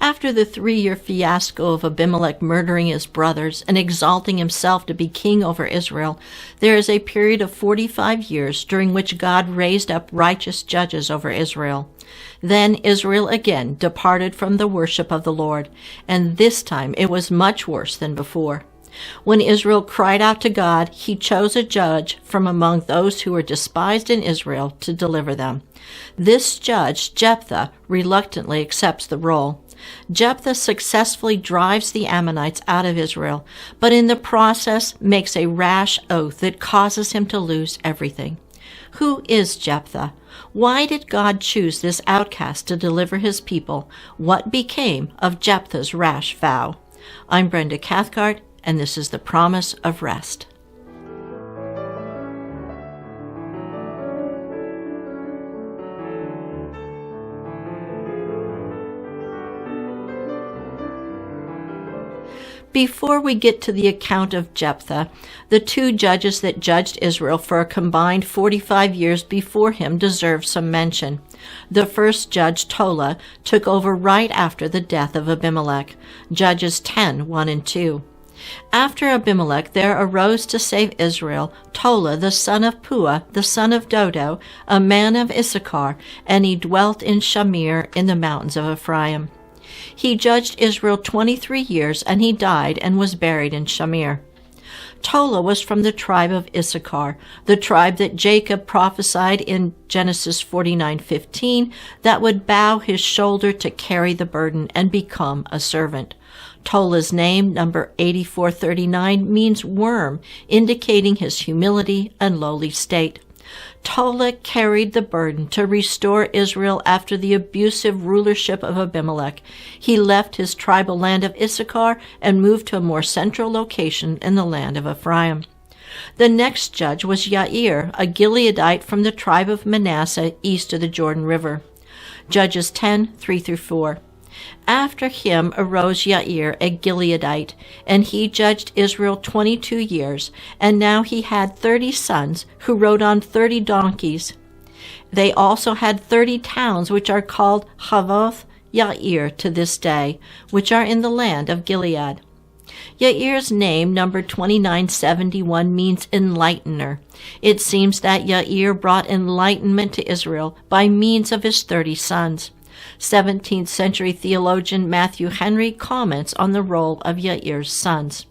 After the 3-year fiasco of Abimelech murdering his brothers and exalting himself to be king over Israel, there is a period of 45 years during which God raised up righteous judges over Israel. Then Israel again departed from the worship of the Lord, and this time it was much worse than before. When Israel cried out to God, he chose a judge from among those who were despised in Israel to deliver them. This judge, Jephthah, reluctantly accepts the role. Jephthah successfully drives the Ammonites out of Israel, but in the process makes a rash oath that causes him to lose everything. Who is Jephthah? Why did God choose this outcast to deliver his people? What became of Jephthah's rash vow? I'm Brenda Cathcart, and this is the Promise of Rest. Before we get to the account of Jephthah, the 2 judges that judged Israel for a combined 45 years before him deserve some mention. The first judge, Tola, took over right after the death of Abimelech, Judges 10:1 and 2. After Abimelech there arose to save Israel Tola the son of Puah, the son of Dodo, a man of Issachar, and he dwelt in Shamir in the mountains of Ephraim. He judged Israel 23 years, and he died and was buried in Shamir. Tola was from the tribe of Issachar, the tribe that Jacob prophesied in Genesis 49:15 that would bow his shoulder to carry the burden and become a servant. Tola's name, number 8439, means worm, indicating his humility and lowly state. Tola carried the burden to restore Israel after the abusive rulership of Abimelech. He left his tribal land of Issachar and moved to a more central location in the land of Ephraim. The next judge was Yair, a Gileadite from the tribe of Manasseh east of the Jordan River. Judges 10:3-4. After him arose Yair, a Gileadite, and he judged Israel 22 years, and now he had 30 sons who rode on 30 donkeys. They also had 30 towns which are called Havoth Yair to this day, which are in the land of Gilead. Yair's name, number 2971, means enlightener. It seems that Yair brought enlightenment to Israel by means of his 30 sons. 17th century theologian Matthew Henry comments on the role of Yair's sons.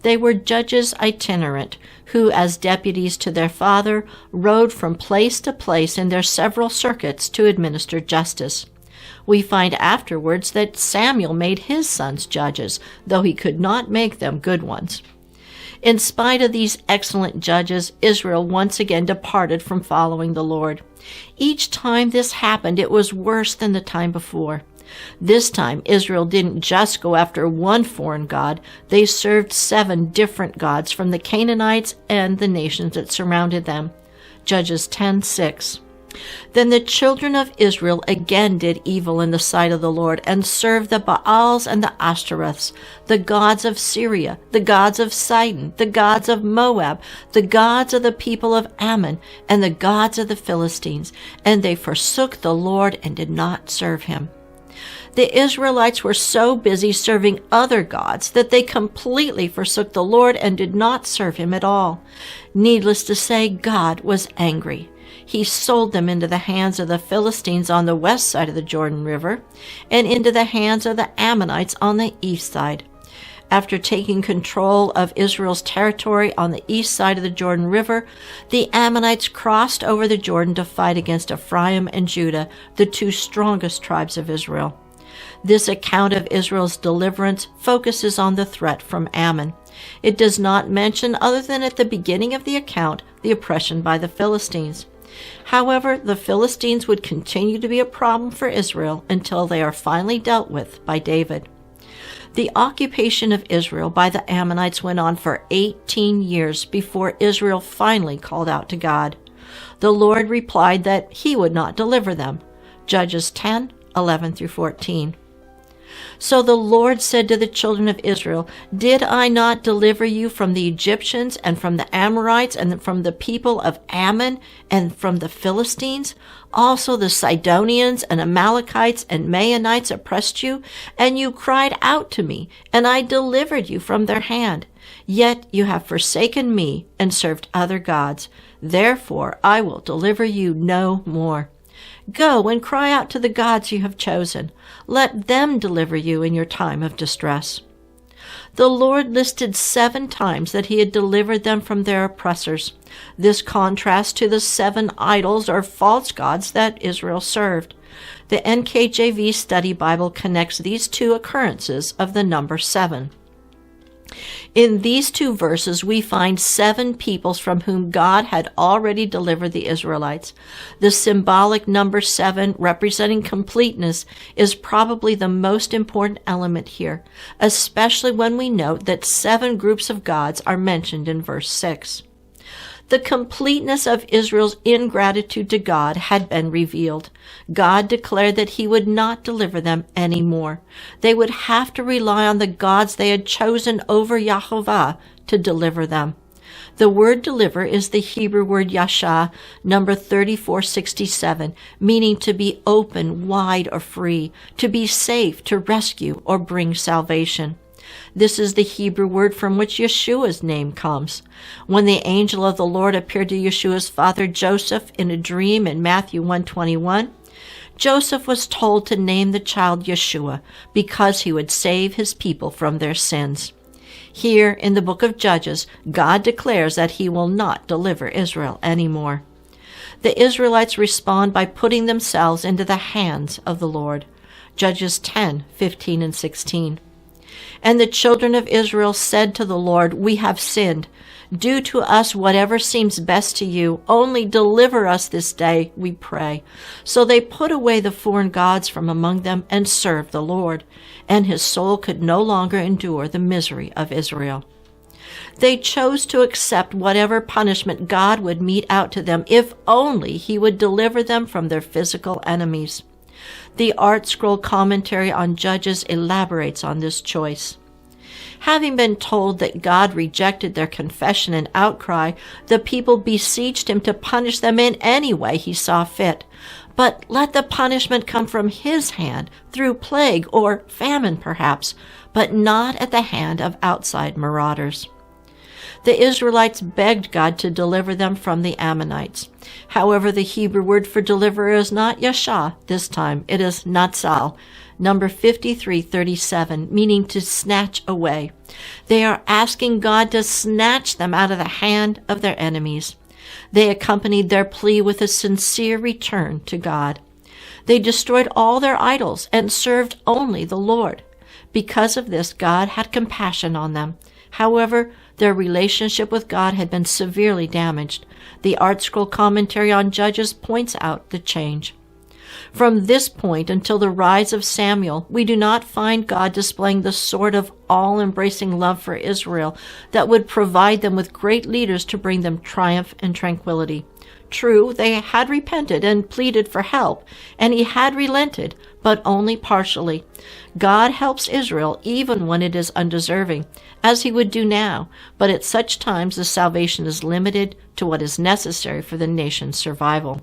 They were judges itinerant, who, as deputies to their father, rode from place to place in their several circuits to administer justice. We find afterwards that Samuel made his sons judges, though he could not make them good ones. In spite of these excellent judges, Israel once again departed from following the Lord. Each time this happened, it was worse than the time before. This time, Israel didn't just go after one foreign god. They served 7 different gods from the Canaanites and the nations that surrounded them. Judges 10:6. Then the children of Israel again did evil in the sight of the Lord, and served the Baals and the Ashtoreths, the gods of Syria, the gods of Sidon, the gods of Moab, the gods of the people of Ammon, and the gods of the Philistines. And they forsook the Lord and did not serve him. The Israelites were so busy serving other gods that they completely forsook the Lord and did not serve him at all. Needless to say, God was angry. He sold them into the hands of the Philistines on the west side of the Jordan River and into the hands of the Ammonites on the east side. After taking control of Israel's territory on the east side of the Jordan River, the Ammonites crossed over the Jordan to fight against Ephraim and Judah, the 2 strongest tribes of Israel. This account of Israel's deliverance focuses on the threat from Ammon. It does not mention, other than at the beginning of the account, the oppression by the Philistines. However, the Philistines would continue to be a problem for Israel until they are finally dealt with by David. The occupation of Israel by the Ammonites went on for 18 years before Israel finally called out to God. The Lord replied that he would not deliver them. Judges 10:11-14. So the Lord said to the children of Israel, Did I not deliver you from the Egyptians and from the Amorites and from the people of Ammon and from the Philistines? Also the Sidonians and Amalekites and Maonites oppressed you, and you cried out to me, and I delivered you from their hand. Yet you have forsaken me and served other gods. Therefore I will deliver you no more. Go and cry out to the gods you have chosen. Let them deliver you in your time of distress. The Lord listed 7 times that he had delivered them from their oppressors. This contrasts to the 7 idols or false gods that Israel served. The NKJV Study Bible connects these 2 occurrences of the number 7. In these 2 verses, we find 7 peoples from whom God had already delivered the Israelites. The symbolic number 7, representing completeness, is probably the most important element here, especially when we note that 7 groups of gods are mentioned in verse 6. The completeness of Israel's ingratitude to God had been revealed. God declared that he would not deliver them anymore. They would have to rely on the gods they had chosen over Yahovah to deliver them. The word deliver is the Hebrew word yasha, number 3467, meaning to be open, wide, or free, to be safe, to rescue, or bring salvation. This is the Hebrew word from which Yeshua's name comes. When the angel of the Lord appeared to Yeshua's father Joseph in a dream in Matthew 1:21, Joseph was told to name the child Yeshua because he would save his people from their sins. Here in the book of Judges, God declares that he will not deliver Israel anymore. The Israelites respond by putting themselves into the hands of the Lord. Judges 10:15 and 16. And the children of Israel said to the Lord, We have sinned. Do to us whatever seems best to you. Only deliver us this day, we pray. So they put away the foreign gods from among them and served the Lord. And his soul could no longer endure the misery of Israel. They chose to accept whatever punishment God would mete out to them if only he would deliver them from their physical enemies. The Art Scroll commentary on Judges elaborates on this choice. Having been told that God rejected their confession and outcry, the people beseeched him to punish them in any way he saw fit. But let the punishment come from his hand, through plague or famine perhaps, but not at the hand of outside marauders. The Israelites begged God to deliver them from the Ammonites. However, the Hebrew word for deliverer is not yasha this time. It is natsal, number 5337, meaning to snatch away. They are asking God to snatch them out of the hand of their enemies. They accompanied their plea with a sincere return to God. They destroyed all their idols and served only the Lord. Because of this, God had compassion on them. However, their relationship with God had been severely damaged. The Art Scroll commentary on Judges points out the change. From this point until the rise of Samuel, we do not find God displaying the sort of all-embracing love for Israel that would provide them with great leaders to bring them triumph and tranquility. True, they had repented and pleaded for help, and he had relented, but only partially. God helps Israel even when it is undeserving, as he would do now, but at such times the salvation is limited to what is necessary for the nation's survival.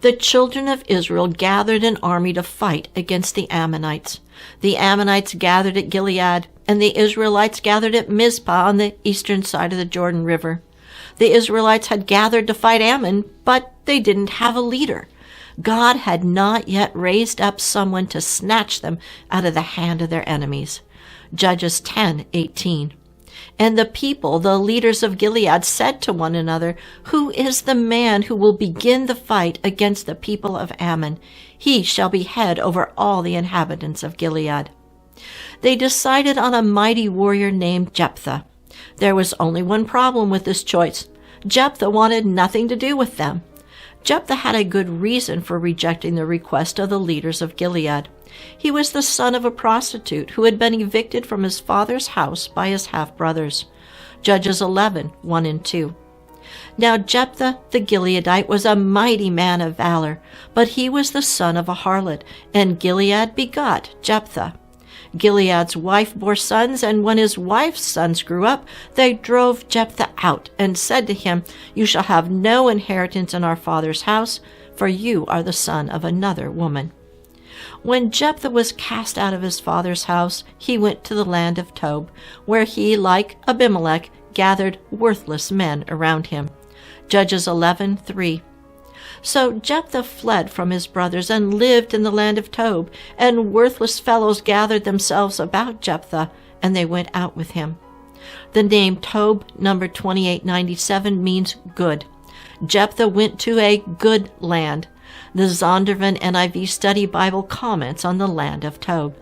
The children of Israel gathered an army to fight against the Ammonites. The Ammonites gathered at Gilead, and the Israelites gathered at Mizpah on the eastern side of the Jordan River. The Israelites had gathered to fight Ammon, but they didn't have a leader. God had not yet raised up someone to snatch them out of the hand of their enemies. Judges 10:18. And the people, the leaders of Gilead, said to one another, Who is the man who will begin the fight against the people of Ammon? He shall be head over all the inhabitants of Gilead. They decided on a mighty warrior named Jephthah. There was only one problem with this choice. Jephthah wanted nothing to do with them. Jephthah had a good reason for rejecting the request of the leaders of Gilead. He was the son of a prostitute who had been evicted from his father's house by his half-brothers. Judges 11:1 and 2. Now Jephthah the Gileadite was a mighty man of valor, but he was the son of a harlot, and Gilead begot Jephthah. Gilead's wife bore sons, and when his wife's sons grew up, they drove Jephthah out, and said to him, "You shall have no inheritance in our father's house, for you are the son of another woman." When Jephthah was cast out of his father's house, he went to the land of Tob, where he, like Abimelech, gathered worthless men around him. Judges 11:3. So Jephthah fled from his brothers and lived in the land of Tob, and worthless fellows gathered themselves about Jephthah, and they went out with him. The name Tob, number 2897, means good. Jephthah went to a good land. The Zondervan NIV Study Bible comments on the land of Tob.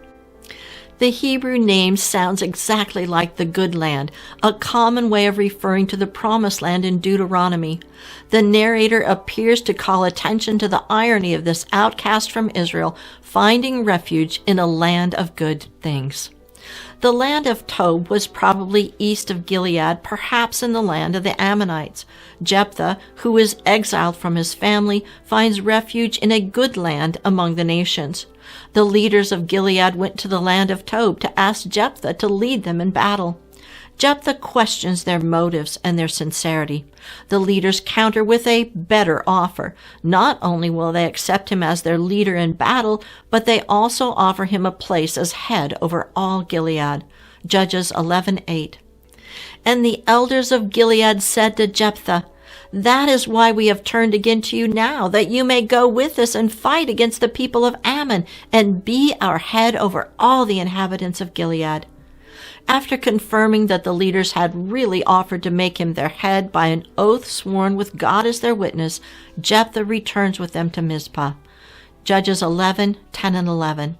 The Hebrew name sounds exactly like the good land, a common way of referring to the promised land in Deuteronomy. The narrator appears to call attention to the irony of this outcast from Israel finding refuge in a land of good things. The land of Tob was probably east of Gilead, perhaps in the land of the Ammonites. Jephthah, who is exiled from his family, finds refuge in a good land among the nations. The leaders of Gilead went to the land of Tob to ask Jephthah to lead them in battle. Jephthah questions their motives and their sincerity. The leaders counter with a better offer. Not only will they accept him as their leader in battle, but they also offer him a place as head over all Gilead. Judges 11:8. And the elders of Gilead said to Jephthah, "That is why we have turned again to you now, that you may go with us and fight against the people of Ammon, and be our head over all the inhabitants of Gilead." After confirming that the leaders had really offered to make him their head by an oath sworn with God as their witness, Jephthah returns with them to Mizpah. Judges 11:10 and 11.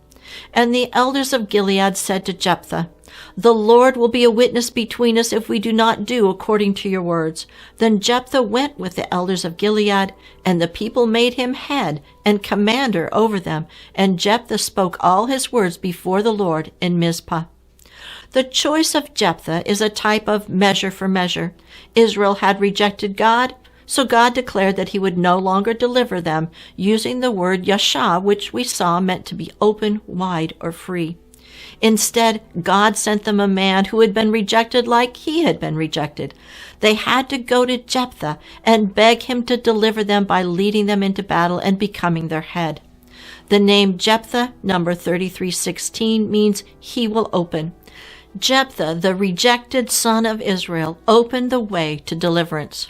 And the elders of Gilead said to Jephthah, "The Lord will be a witness between us if we do not do according to your words." Then Jephthah went with the elders of Gilead, and the people made him head and commander over them, and Jephthah spoke all his words before the Lord in Mizpah. The choice of Jephthah is a type of measure for measure. Israel had rejected God, so God declared that he would no longer deliver them, using the word yasha, which we saw meant to be open, wide, or free. Instead, God sent them a man who had been rejected like he had been rejected. They had to go to Jephthah and beg him to deliver them by leading them into battle and becoming their head. The name Jephthah, number 3316, means he will open. Jephthah, the rejected son of Israel, opened the way to deliverance.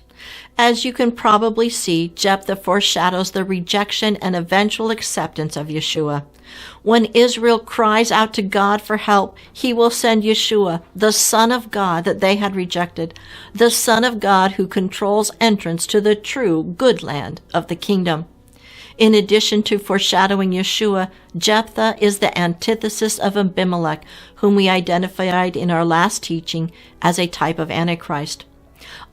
As you can probably see, Jephthah foreshadows the rejection and eventual acceptance of Yeshua. When Israel cries out to God for help, he will send Yeshua, the Son of God that they had rejected, the Son of God who controls entrance to the true good land of the kingdom. In addition to foreshadowing Yeshua, Jephthah is the antithesis of Abimelech, whom we identified in our last teaching as a type of Antichrist.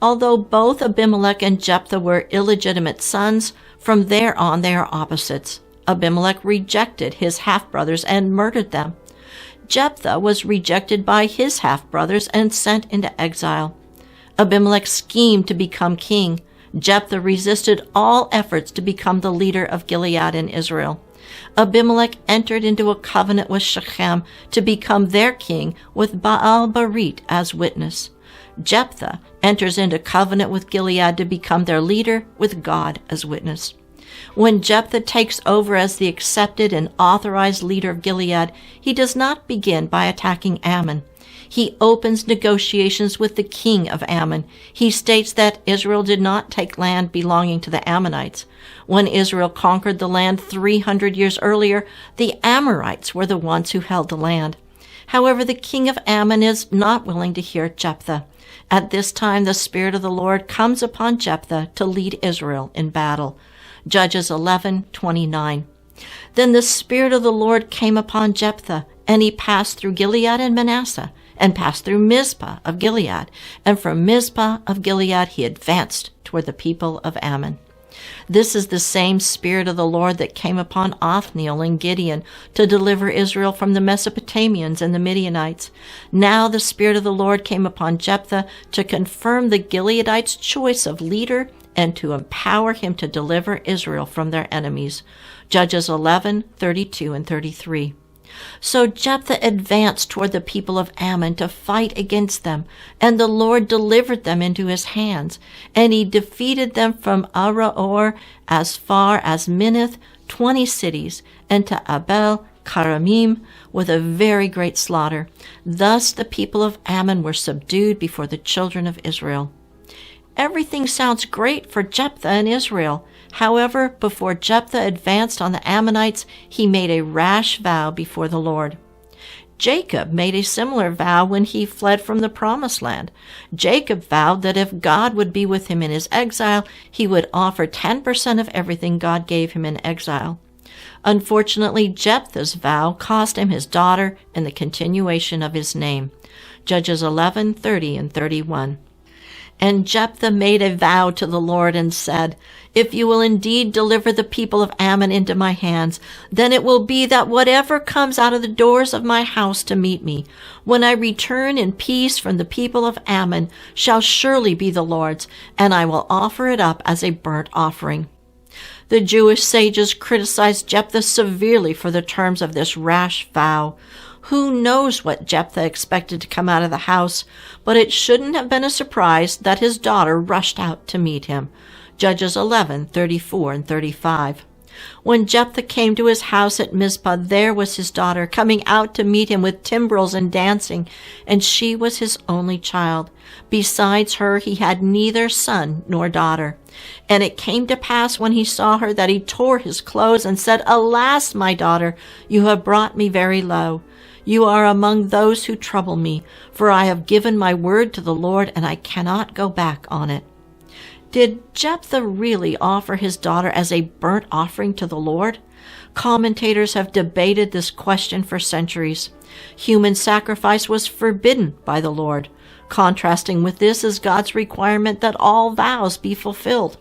Although both Abimelech and Jephthah were illegitimate sons, from there on they are opposites. Abimelech rejected his half-brothers and murdered them. Jephthah was rejected by his half-brothers and sent into exile. Abimelech schemed to become king. Jephthah resisted all efforts to become the leader of Gilead in Israel. Abimelech entered into a covenant with Shechem to become their king with Baal-Berit as witness. Jephthah enters into covenant with Gilead to become their leader with God as witness. When Jephthah takes over as the accepted and authorized leader of Gilead, he does not begin by attacking Ammon. He opens negotiations with the king of Ammon. He states that Israel did not take land belonging to the Ammonites. When Israel conquered the land 300 years earlier, the Amorites were the ones who held the land. However, the king of Ammon is not willing to hear Jephthah. At this time, the Spirit of the Lord comes upon Jephthah to lead Israel in battle. Judges 11:29. Then the Spirit of the Lord came upon Jephthah, and he passed through Gilead and Manasseh, and passed through Mizpah of Gilead, and from Mizpah of Gilead he advanced toward the people of Ammon. This is the same Spirit of the Lord that came upon Othniel and Gideon to deliver Israel from the Mesopotamians and the Midianites. Now the Spirit of the Lord came upon Jephthah to confirm the Gileadites' choice of leader and to empower him to deliver Israel from their enemies. Judges 11:32 and 33. So Jephthah advanced toward the people of Ammon to fight against them, and the Lord delivered them into his hands. And he defeated them from Aroer as far as Minnith, 20 cities, and to Abel Karamim with a very great slaughter. Thus the people of Ammon were subdued before the children of Israel. Everything sounds great for Jephthah and Israel. However, before Jephthah advanced on the Ammonites, he made a rash vow before the Lord. Jacob made a similar vow when he fled from the Promised Land. Jacob vowed that if God would be with him in his exile, he would offer 10% of everything God gave him in exile. Unfortunately, Jephthah's vow cost him his daughter and the continuation of his name. Judges 11:30 and 31. And Jephthah made a vow to the Lord and said, "If you will indeed deliver the people of Ammon into my hands, then it will be that whatever comes out of the doors of my house to meet me, when I return in peace from the people of Ammon, shall surely be the Lord's, and I will offer it up as a burnt offering." The Jewish sages criticized Jephthah severely for the terms of this rash vow. Who knows what Jephthah expected to come out of the house, but it shouldn't have been a surprise that his daughter rushed out to meet him. Judges 11:34 and 35. When Jephthah came to his house at Mizpah, there was his daughter coming out to meet him with timbrels and dancing, and she was his only child. Besides her, he had neither son nor daughter. And it came to pass when he saw her that he tore his clothes and said, "Alas, my daughter, you have brought me very low. You are among those who trouble me, for I have given my word to the Lord, and I cannot go back on it." Did Jephthah really offer his daughter as a burnt offering to the Lord? Commentators have debated this question for centuries. Human sacrifice was forbidden by the Lord. Contrasting with this is God's requirement that all vows be fulfilled.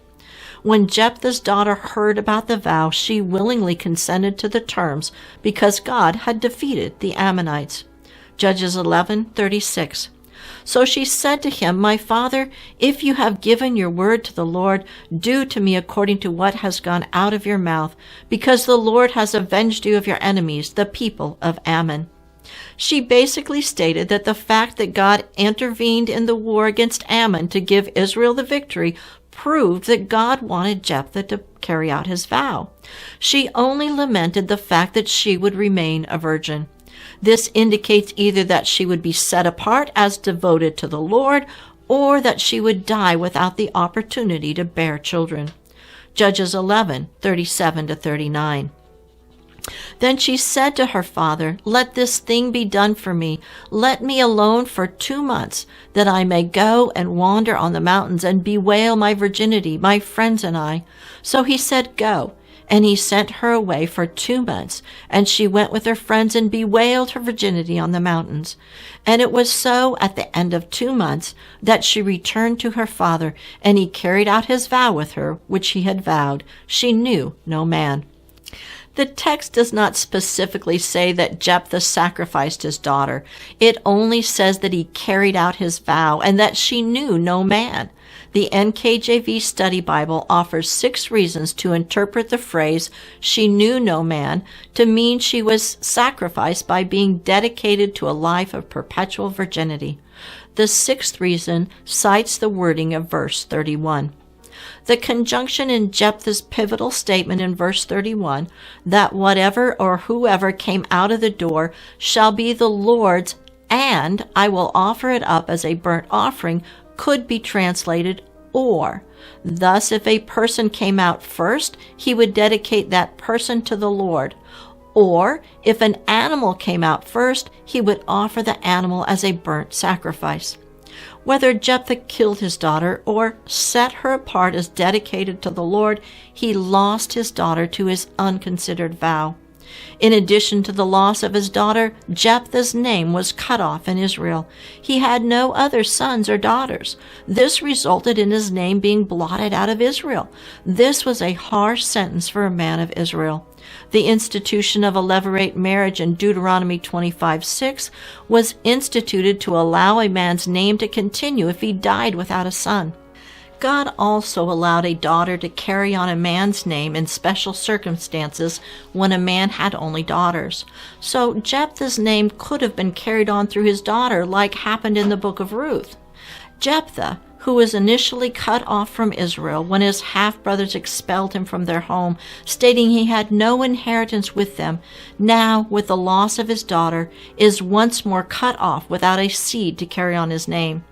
When Jephthah's daughter heard about the vow, she willingly consented to the terms because God had defeated the Ammonites. Judges 11:36. So she said to him, "My father, if you have given your word to the Lord, do to me according to what has gone out of your mouth, because the Lord has avenged you of your enemies, the people of Ammon." She basically stated that the fact that God intervened in the war against Ammon to give Israel the victory proved that God wanted Jephthah to carry out his vow. She only lamented the fact that she would remain a virgin. This indicates either that she would be set apart as devoted to the Lord, or that she would die without the opportunity to bear children. Judges 11:37 to 39. Then she said to her father, "Let this thing be done for me. Let me alone for 2 months, that I may go and wander on the mountains and bewail my virginity, my friends and I." So he said, "Go." And he sent her away for 2 months, and she went with her friends and bewailed her virginity on the mountains. And it was so at the end of 2 months that she returned to her father, and he carried out his vow with her, which he had vowed. She knew no man. The text does not specifically say that Jephthah sacrificed his daughter. It only says that he carried out his vow and that she knew no man. The NKJV Study Bible offers 6 reasons to interpret the phrase, "she knew no man," to mean she was sacrificed by being dedicated to a life of perpetual virginity. The 6th reason cites the wording of verse 31. The conjunction in Jephthah's pivotal statement in verse 31, that whatever or whoever came out of the door shall be the Lord's, and I will offer it up as a burnt offering, could be translated or. Thus, if a person came out first, he would dedicate that person to the Lord. Or, if an animal came out first, he would offer the animal as a burnt sacrifice. Whether Jephthah killed his daughter or set her apart as dedicated to the Lord, he lost his daughter to his unconsidered vow. In addition to the loss of his daughter, Jephthah's name was cut off in Israel. He had no other sons or daughters. This resulted in his name being blotted out of Israel. This was a harsh sentence for a man of Israel. The institution of a levirate marriage in Deuteronomy 25:6 was instituted to allow a man's name to continue if he died without a son. God also allowed a daughter to carry on a man's name in special circumstances when a man had only daughters. So Jephthah's name could have been carried on through his daughter, like happened in the book of Ruth. Jephthah, who was initially cut off from Israel when his half-brothers expelled him from their home, stating he had no inheritance with them, now, with the loss of his daughter, is once more cut off without a seed to carry on his name.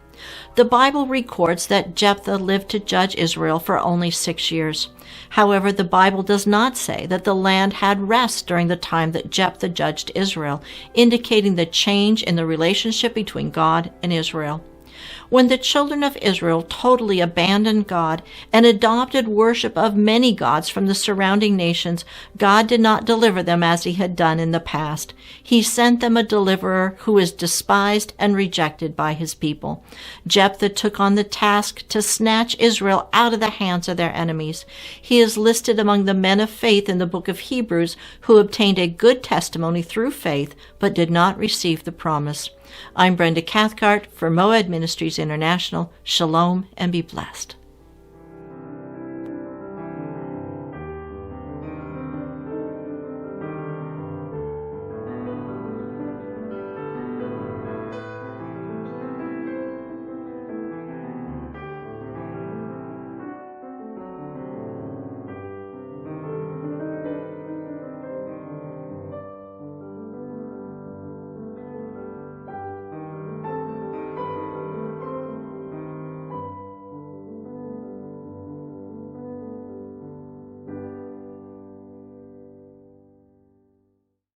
The Bible records that Jephthah lived to judge Israel for only 6 years. However, the Bible does not say that the land had rest during the time that Jephthah judged Israel, indicating the change in the relationship between God and Israel. When the children of Israel totally abandoned God and adopted worship of many gods from the surrounding nations, God did not deliver them as he had done in the past. He sent them a deliverer who is despised and rejected by his people. Jephthah took on the task to snatch Israel out of the hands of their enemies. He is listed among the men of faith in the book of Hebrews who obtained a good testimony through faith but did not receive the promise. I'm Brenda Cathcart for Moed Ministries International. Shalom and be blessed.